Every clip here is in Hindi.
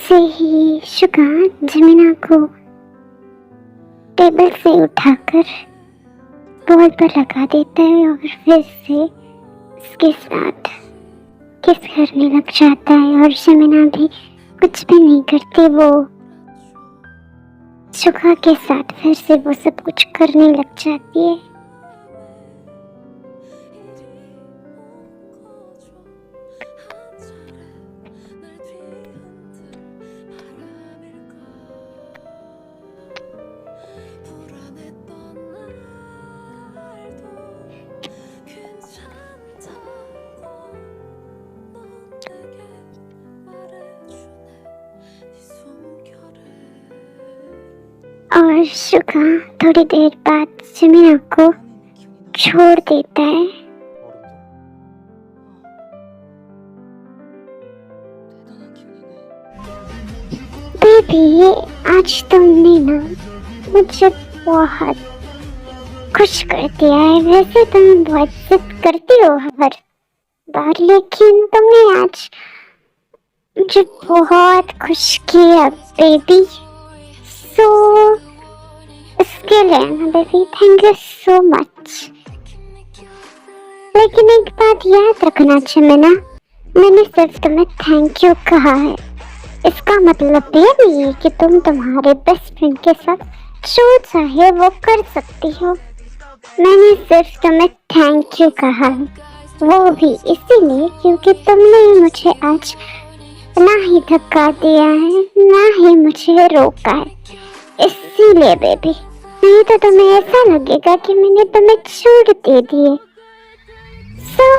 ऐसे ही शुगा जमीना को टेबल से उठाकर बॉल पर लगा देता है और फिर से उसके साथ किस करने लग जाता है। और जमीना भी कुछ भी नहीं करती, वो शुगा के साथ फिर से वो सब कुछ करने लग जाती है। और शुगा थोड़ी देर बाद जमीना को छोड़ देता है। बेबी, आज तुमने ना मुझे बहुत खुश कर दिया है। वैसे तुम बहुत जिद करती हो हर बार, लेकिन तुमने आज मुझे बहुत खुश किया बेबी। सो इसके लिए ना baby thank you so much. लेकिन एक बात याद रखना जमीना, मैंने सिर्फ तुम्हें थैंक यू कहा है, इसका मतलब ये नहीं है कि तुम तुम्हारे बेस्ट फ्रेंड के साथ जो चाहे वो कर सकती हो। मैंने सिर्फ तुम्हें थैंक यू कहा है, वो भी इसीलिए क्योंकि तुमने मुझे आज ना ही धक्का दिया है ना ही मुझे रोका है, इसीलिए बेबी। नहीं तो तुम्हें ऐसा लगेगा कि मैंने तुम्हें छोड़ दे दिए। सो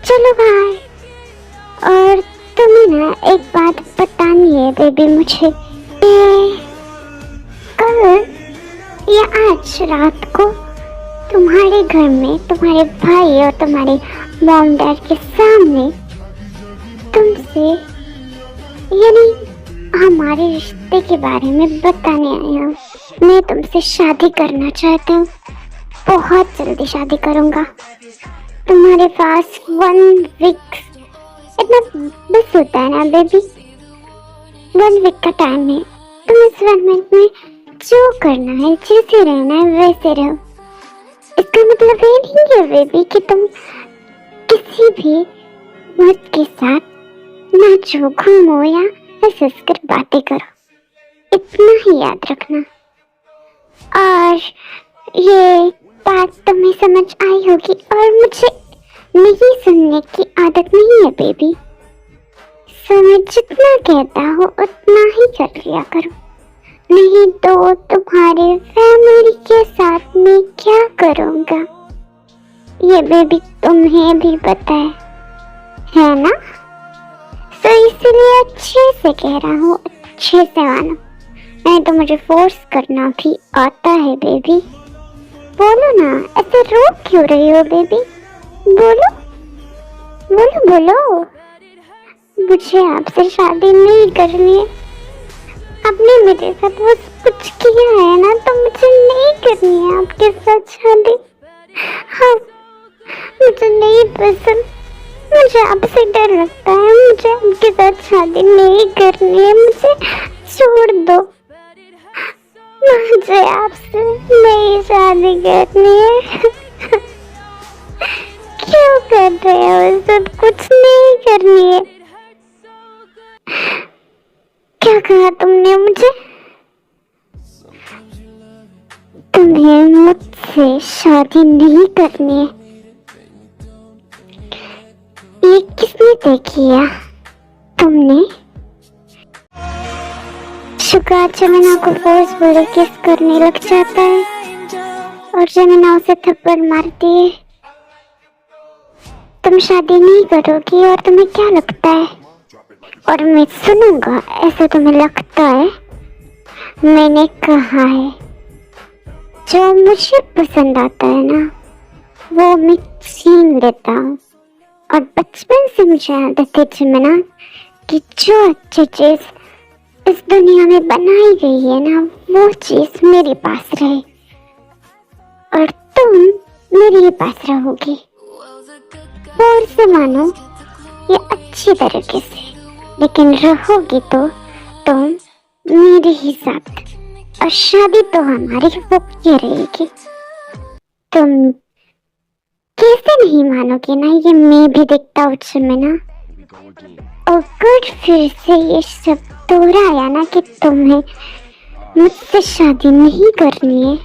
चलो भाई, और तुम्हें ना एक बात बतानी है बेबी मुझे, कल या आज रात को तुम्हारे घर में तुम्हारे भाई और तुम्हारे मॉम डैड के सामने तुमसे यानी हमारे रिश्ते के बारे में बताने आई हूँ। मैं तुमसे शादी करना चाहती हूँ, बहुत जल्दी शादी करूँगा। तुम्हारे पास 1 वीक इतना बस होता है ना बेबी, 1 वीक का टाइम है। तुम इस 1 वीक में जो करना है, जैसे रहना है वैसे रहो। इसका मतलब ये नहीं है बेबी कि तुम किसी भी मर्द के साथ नाचो, घूमो या हंस कर बातें करो, इतना ही याद रखना। और ये बात तुम्हें समझ आई होगी, और मुझे नहीं सुनने की आदत नहीं है बेबी। सो मैं जितना कहता हूँ उतना ही कर लिया करो, नहीं तो तुम्हारे फैमिली के साथ मैं क्या करूँगा ये बेबी तुम्हें भी पता है ना? तो इसलिए अच्छे से कह रहा हूँ, अच्छे से मानो, नहीं तो मुझे फोर्स करना भी आता है बेबी। बोलो ना, ऐसे रो क्यों रही हो बेबी? बोलो बोलो बोलो, मुझे आपसे शादी नहीं करनी है। आपने मेरे साथ वो कुछ किया है ना, तो मुझे नहीं करनी है आपके साथ शादी। हाँ, मुझे नहीं पसंद, मुझे आपसे डर लगता है, मुझे आपके साथ शादी नहीं करनी है, मुझे छोड़ दो, मुझे आपसे नहीं शादी करनी है। क्यों कर रहे हो सब? कुछ नहीं करनी है। क्या कहा तुमने मुझे? तुम्हें मुझसे शादी नहीं करनी है। ये किसने तय किया? तुमने? शुगा जमीना को फोर्सफुली किस करने लग जाता है और जमीना उसे थप्पड़ मारती है। तुम शादी नहीं करोगी और तुम्हें क्या लगता है? और मैं सुनूंगा, ऐसा तुम्हें लगता है? मैंने कहा है जो मुझे पसंद आता है ना, वो मैं छीन लेता हूँ। और बचपन से मुझे आदत है जमीना कि जो अच्छी चीज इस दुनिया में बनाई गई है ना, वो चीज मेरे पास रहे और तुम मेरे पास रहोगी। और से मानो ये अच्छी तरीके से लेकिन रहोगी तो तुम मेरे ही साथ, और शादी तो हमारी होके रहेगी। तुम कैसे नहीं मानोगे ना, ये मैं भी देखता हूँ जमेना। अगर फिर से ये सब दोहराया ना कि तुम्हें मुझसे शादी नहीं करनी है,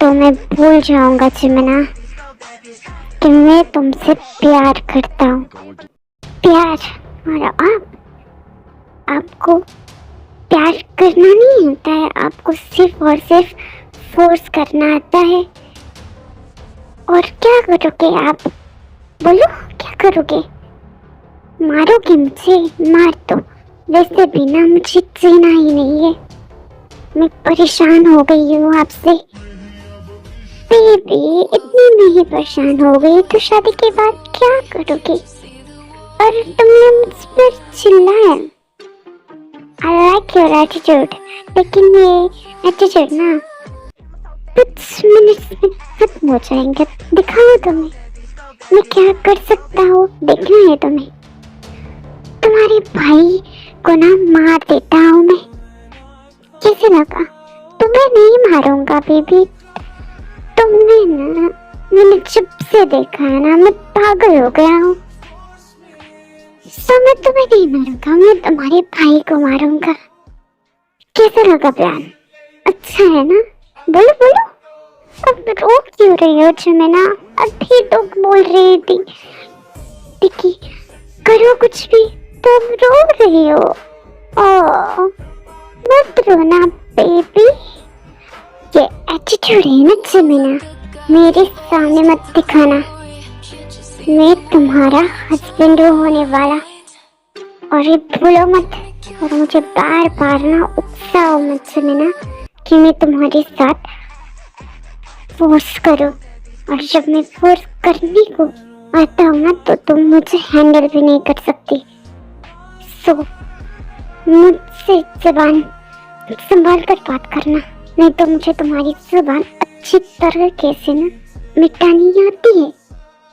तो मैं भूल जाऊंगा जमेना कि मैं तुमसे प्यार करता हूँ। प्यार, और आपको प्यार करना नहीं आता है, आपको सिर्फ और सिर्फ फोर्स करना आता है। और क्या करोगे आप, बोलो क्या करोगे? मारोगे मुझे? मार दो, वैसे भी ना मुझे जीना ही नहीं है। मैं परेशान हो गई हूँ आपसे बेबी, इतनी नहीं परेशान हो गई तो शादी के बाद क्या करोगे? और तुमने मुझ पर चिल्लाया। I like your attitude, लेकिन ये एटीट्यूड ना कुछ मिनट्स में खत्म हो जाएंगे। दिखाओ तुम्हें मैं क्या कर सकता हूँ, देखना है तुम्हें। तुम्हारे भाई को ना मार देता हूँ मैं। कैसे लगा? तुम्हें नहीं मारूंगा बेबी, तुमने ना, मैंने जब से देखा है ना मैं पागल हो गया हूँ। तो मैं तुम्हें नहीं मारूंगा, मैं तुम्हारे भाई को मारूंगा। कैसा लगा प्लान? अच्छा है ना? बोलो बोलो, अब रो क्यों रही हो जमेना? अभी तो बोल रही थी टिकी करो कुछ भी, तुम रो रही हो। ओ मत रोना बेबी, ये एटीट्यूड है ना जमेना, मेरे सामने मत दिखाना। मैं तुम्हारा हस्बैंड होने वाला, और ये भूलो मत। और मुझे बार बार ना उकसाओ मत जमेना कि मैं तुम्हारे साथ फोर्स करूं। और जब मैं फोर्स करने को आता हूँ ना तो तुम मुझे हैंडल भी नहीं कर सकती। सो मुझसे जबान संभाल कर बात करना, नहीं तो मुझे तुम्हारी जुबान अच्छी तरह कैसे ना मिटानी आती है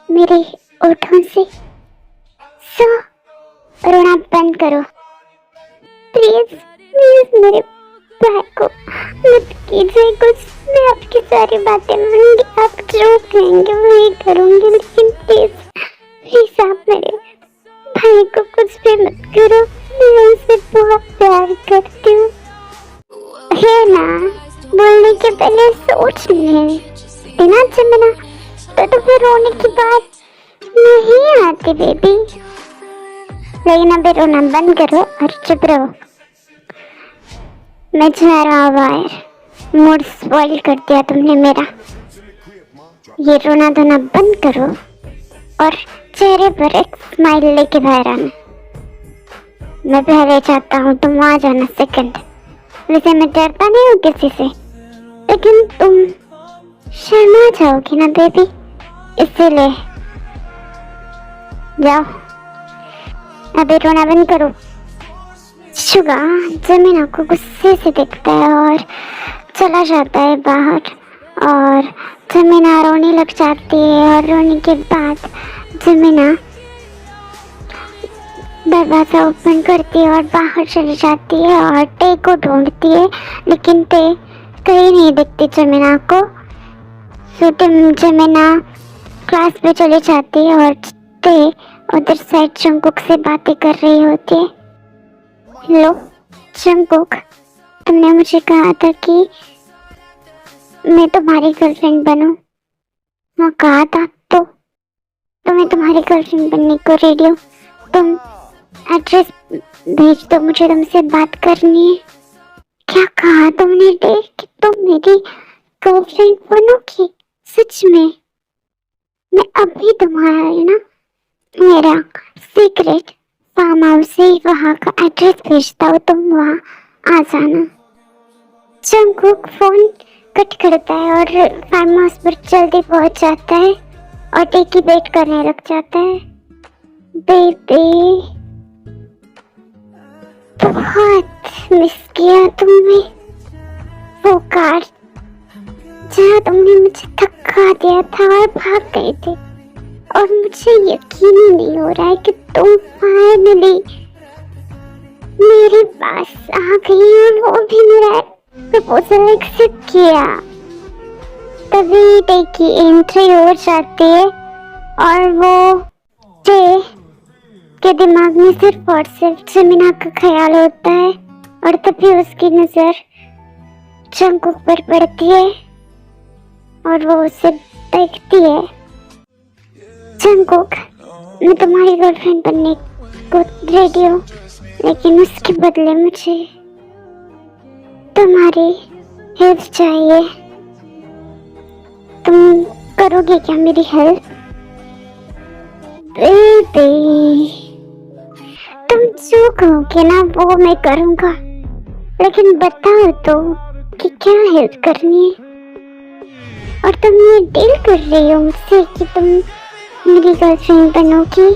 मेरे ओठों से। सो रोना बंद करो प्लीज, प्लीज मेरे भाई को मत कीजिए कुछ। मैं आपकी सारी बातें मानूंगी, आप जो कहेंगे वही करूंगी, लेकिन प्लीज प्लीज आप मेरे भाई को कुछ भी मत करो। मैं उसे बहुत प्यार करती हूँ। है ना, बोलने के पहले सोच लेना जमेना, तो फिर रोने की बात नहीं आती बेबी। लेकिन अभी रोना बंद करो और चुप रहो। मैं जा रहा हूँ बाहर, मूड स्पॉइल कर दिया तुमने मेरा। ये रोना धोना बंद करो और चेहरे पर एक स्माइल लेके बाहर आना। मैं पहले चाहता हूँ तुम आ जाना सेकंड। वैसे मैं डरता नहीं हूँ किसी से, लेकिन तुम शर्मा जाओगी ना बेबी, इसीलिए जाओ अभी रोना बंद करो। शुगा जमीना को गुस्से से देखता है और चला जाता है बाहर, और जमीना रोने लग जाती है। और रोने के बाद जमीना दरवाजा ओपन करती है और बाहर चली जाती है और टे को ढूंढती है, लेकिन टे कहीं नहीं दिखती जमीना को। फिर जमीना क्लास पे चली जाती है और टे उधर साइड जंगकुक से बातें कर रही होती है। हेलो जंगकुक, तुमने मुझे कहा था कि मैं तुम्हारी गर्लफ्रेंड बनूं। हाँ कहा था, तो मैं तुम्हारी गर्लफ्रेंड बनने को रेडी हूँ। तुम एड्रेस भेज दो, मुझे तुमसे बात करनी है। क्या कहा तुमने टे कि तुम मेरी गर्लफ्रेंड बनोगी? सच में? मैं अभी तुम्हारा ना मेरा सीक्रेट फार्म हाउस से वहाँ का एड्रेस भेजता हूँ, तुम वहाँ आ जाना। जंगकुक फोन कट करता है और फार्म हाउस पर जल्दी पहुँच जाता है और टे की वेट करने लग जाता है। बेबी बहुत मिस किया तुमने वो कार जहाँ तुमने मुझे धक्का दिया था और भाग गए थे, और मुझे यकीन ही नहीं हो रहा है कि तुम फाइनली मेरे पास आ गई और वो भी मेरा प्रपोजल एक्सेप्ट किया। तभी डे की एंट्री हो जाती है और वो डे के दिमाग में सिर्फ और सिर्फ जमीना का ख्याल होता है और तभी उसकी नजर जंगकुक पर पड़ती है और वो उसे देखती है। जंगकुक, मैं तुम्हारी गर्लफ्रेंड बनने को रेडी हूँ, लेकिन उसके बदले मुझे तुम्हारी हेल्प चाहिए। तुम करोगे क्या मेरी हेल्प? बेबी, तुम जो कहोगे ना वो मैं करूँगा, लेकिन बताओ तो कि क्या हेल्प करनी है। और तुम ये डील कर रही हो मुझसे कि तुम मेरी गर्लफ्रेंड बनोगी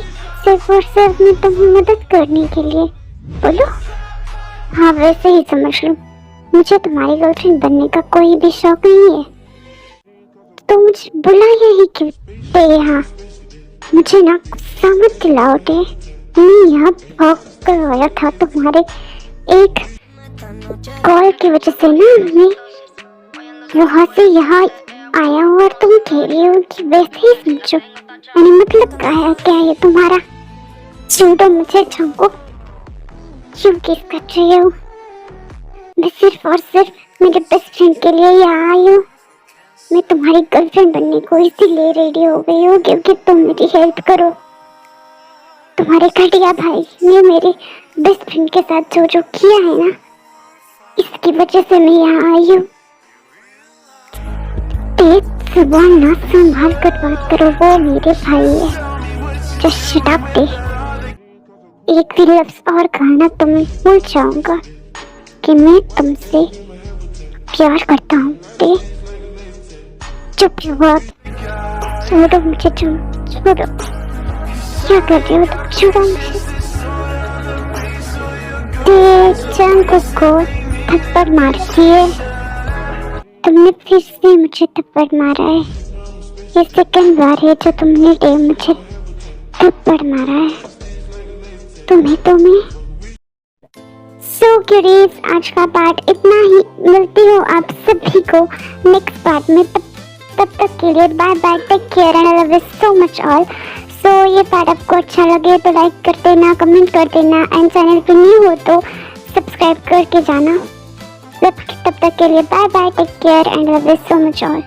सिर्फ और सिर्फ मैं तुम्हें मदद करने के लिए? बोलो। हाँ, वैसे ही समझ लो, मुझे तुम्हारी गर्लफ्रेंड बनने का कोई भी शौक नहीं है। तो मुझे बुलाया ही क्यों थे यहाँ? मुझे ना गुस्सा मत दिलाओ थे। मैं यहाँ भाग कर आया था तुम्हारे एक कॉल की वजह से ना। मैं वहाँ से यहाँ आया हूँ और तुम कह रही हो कि वैसे ही समझो। मैंने मतलब कहा क्या ये तुम्हारा? छोड़ो मुझे जंगकुक, क्यों किस कर रही हो? मैं सिर्फ और सिर्फ मेरे बेस्ट फ्रेंड के लिए यहाँ आई हूँ। मैं तुम्हारी गर्लफ्रेंड बनने को इसीलिए रेडी हो गई हूँ क्योंकि तुम मेरी हेल्प करो। तुम्हारे घटिया भाई ने मेरे बेस्ट फ्रेंड के साथ जो जो किया है ना, इसकी वजह से मैं यहाँ आई हूँ। जुबान ना संभाल कर बात करो, वो मेरे भाई है। Just shut up day. एक भी लफ्ज और कहना तो मैं भूल जाऊंगा कि मैं तुमसे प्यार करता हूँ। डे, चुप रहो आप। छोड़ो मुझे, छोड़ो। क्या कर रहे हो तुम? छोड़ो मुझे। जंगकुक को थप्पड़ मारती है। तुमने फिर से मुझे थप्पड़ मारा है। ये सेकंड बार है जो तुमने मुझे थप्पड़ मारा है। तुम्हें सो क्यूरीज, आज का पार्ट इतना ही। मिलती हूँ आप सभी को नेक्स्ट पार्ट में। तब तक के लिए bye bye, take care and I love you so much all. So ये पार्ट आपको अच्छा लगे तो लाइक कर देना, कमेंट कर देना एंड चैनल पे न्यू हो तो सब्सक्राइब करके जाना। तब तक के लिए bye bye, take care and love you so much all.